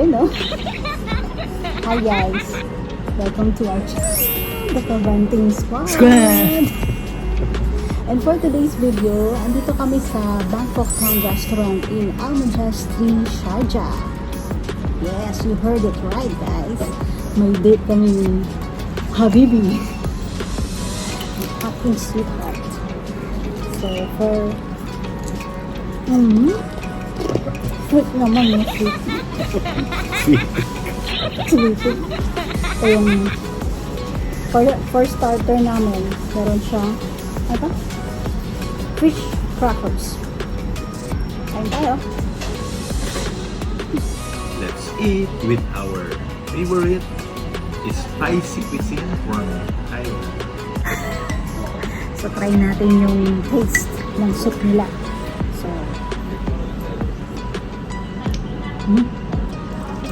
Ayun, no? Hi guys! Welcome to our channel, the Kabanting Squad! And for today's video, andito kami sa Bangkok Town Restaurant in Al Majestri, Sharjah. Yes, you heard it right, guys. May date kami ni Habibi, aking sweetheart. So for sweet naman yung sweet. Sweet. So yung for starter namin, meron siyang fish crackers. Kain tayo. Let's eat with our favorite spicy cuisine from Thailand. So try natin yung taste ng soup nila. So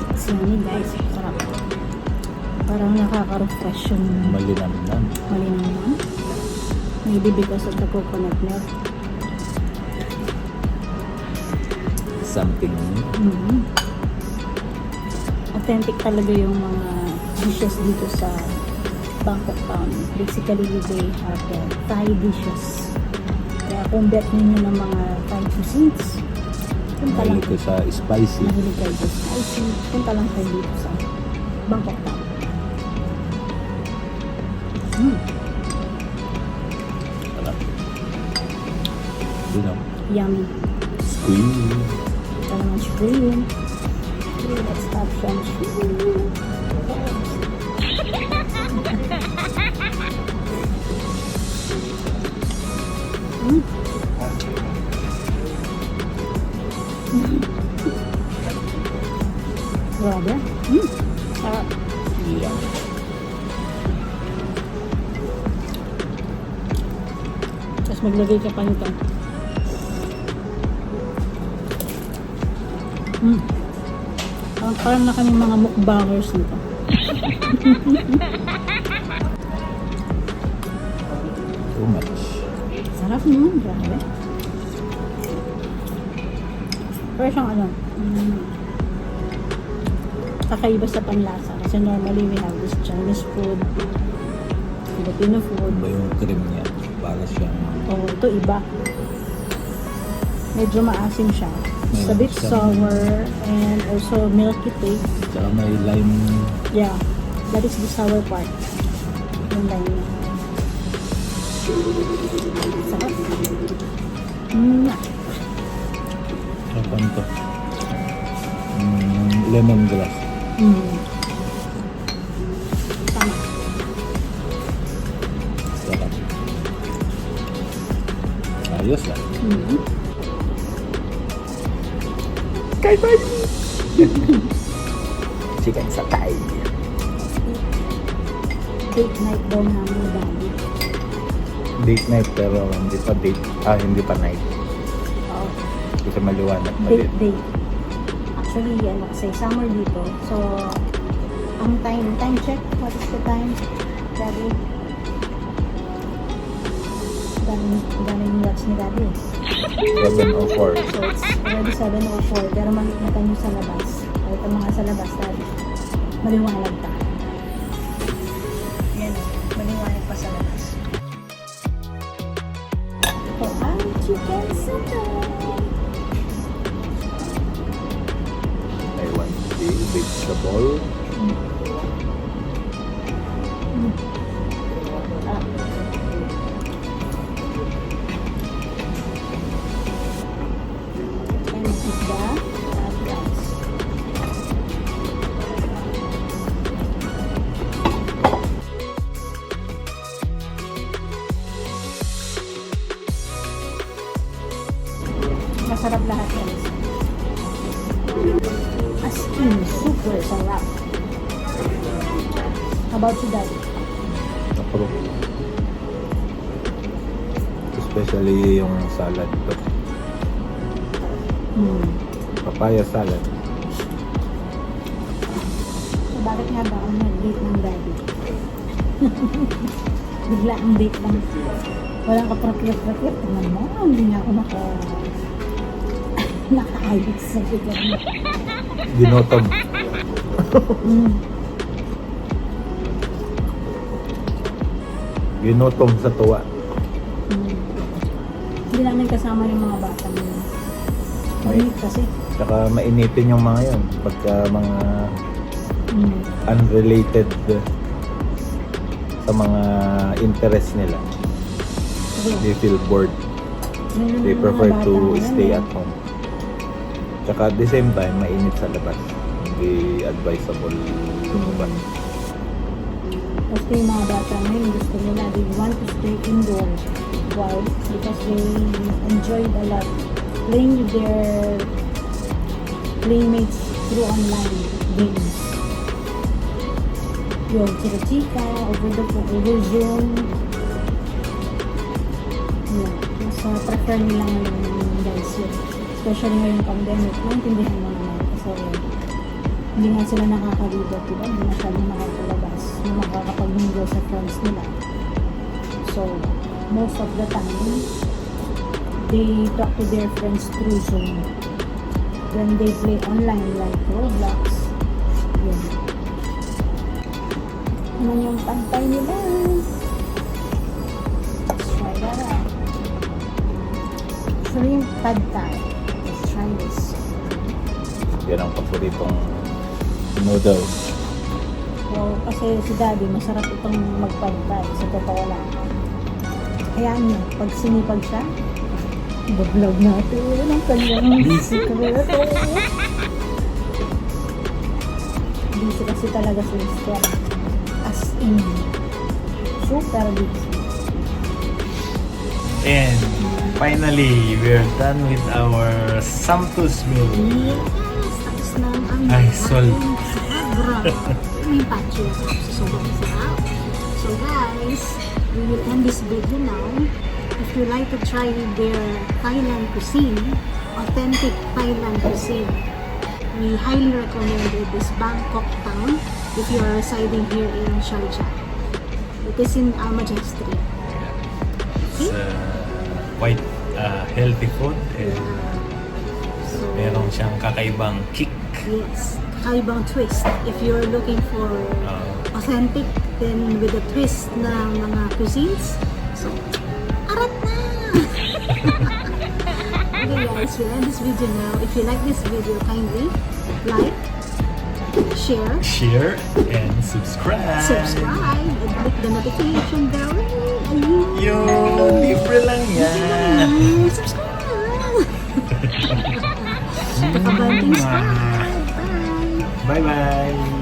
it's yummy guys. Sarap. Parang nakaka-refresh yung Malinamnam. malinamnam. Maybe because of the coconut milk. Something Authentic talaga yung mga dishes dito sa Bangkok Town. Basically, they have Thai dishes. Kaya kung bet ninyo ng mga Thai cuisines, punta lang. mahilig ko sa spicy. Mahilig kayo sa spicy. Punta lang kayo dito sa Bangkok Town. Sarap. You know, Yummy. squeeze. Ito naman shrimp. Okay, let's start from shrimp. Grabe. Sarap. Yeah. Tapos maglagay ka pa nito. Parang na kami mga mukbangers nito. Too much. Sarap naman, grabe. Pero siyang kakaiba sa panlasa. Kasi normally we have this Chinese food, Filipino food. Iba yung cream niya. Para siyang Oh, ito iba. Medyo maasim siya. It's a bit Siyang- sour and also milky taste. tsaka may lime. Yeah, that is the sour part. Yung lime niya. Sarap. Ano to? Lemongrass. Tama. Sarap. Ayos ah. Kay bye! Chicken sa Thai. Date night daw namin ni Daddy. Date night pero hindi pa date. Hindi pa night. Oo. Kasi maliwanag pa Date din. day. Actually, kasi summer dito. So, ang time check. What is the time? Daddy? Daming watch ni Daddy. 7:04. So, it's already 7:04. Pero makikita nyo sa labas. O ito mga sa labas, Daddy. Maliwanag pa. Yan. Maliwanag pa sa labas. Ito ang chicken satay. I want the vegetable. And this is the rice. Masarap lahat yan. As in, super sarap. How about you, Daddy? Approve. Especially yung salad to. Papaya salad. So, bakit nga ba ang nag-date ng Daddy? Bigla ang date lang. Walang kaprakit-prakit. Tingnan mo, hindi nga ako naka Ay, excited lang. Ginotog. Mm. Ginotog sa tuwa. Mm. Hindi namin kasama yung mga bata nila. Mainit kasi. Tsaka mainitin yung mga yun. Pagka mga unrelated sa mga interest nila. They feel bored. They prefer to stay at home. Tsaka at the same time, mainit sa labas. Hindi advisable lumabas. Kasi yung mga bata ngayon, gusto nila, they want to stay indoor. Why? Because they enjoyed a lot playing with their playmates through online games. Yung chika-chika, over the phone, over Zoom. Yeah. Mas prefer nila ngayon guys yun. Especially ngayong pandemic, naintindihan mo naman. Kasi hindi nga sila nakakalibat, diba? Hindi masyadong nakapalabas. Hindi makakapag-mingle sa friends nila. So, most of the time, they talk to their friends through Zoom. When they play online like Roblox, yun. Ano yung pantay nila? Let's try that out. Shrimp pad thai. Let's try this. Yan ang paboritong noodles. So, kasi si Daddy, masarap itong mag-pad thai. Sa totoo lang. Kaya niya, pag sinipag siya, i-vlog natin ang kanyang sikreto. Busy kasi talaga si Mister. As in, super busy. And finally, we're done with our Samtus meal. Yes! Tapos na ang Ay, sol. Sobra. May patcho. Sobrang sarap. So guys, we will end this video now. If you like to try their Thailand cuisine, authentic Thailand cuisine, we highly recommend this Bangkok town if you are residing here in Sharjah. It is in Al-Majestic. It's quite healthy food. And So, meron siyang kakaibang kick. yes, kakaibang twist. If you're looking for authentic, then with a twist ng mga cuisines, so, arat na! Okay guys, we'll end this video now. If you like this video, kindly like, share, and subscribe. subscribe, and click the notification bell. Ayun! Yung libre lang yan. Subscribe! Kakabanting subscribe! Bye! Bye-bye.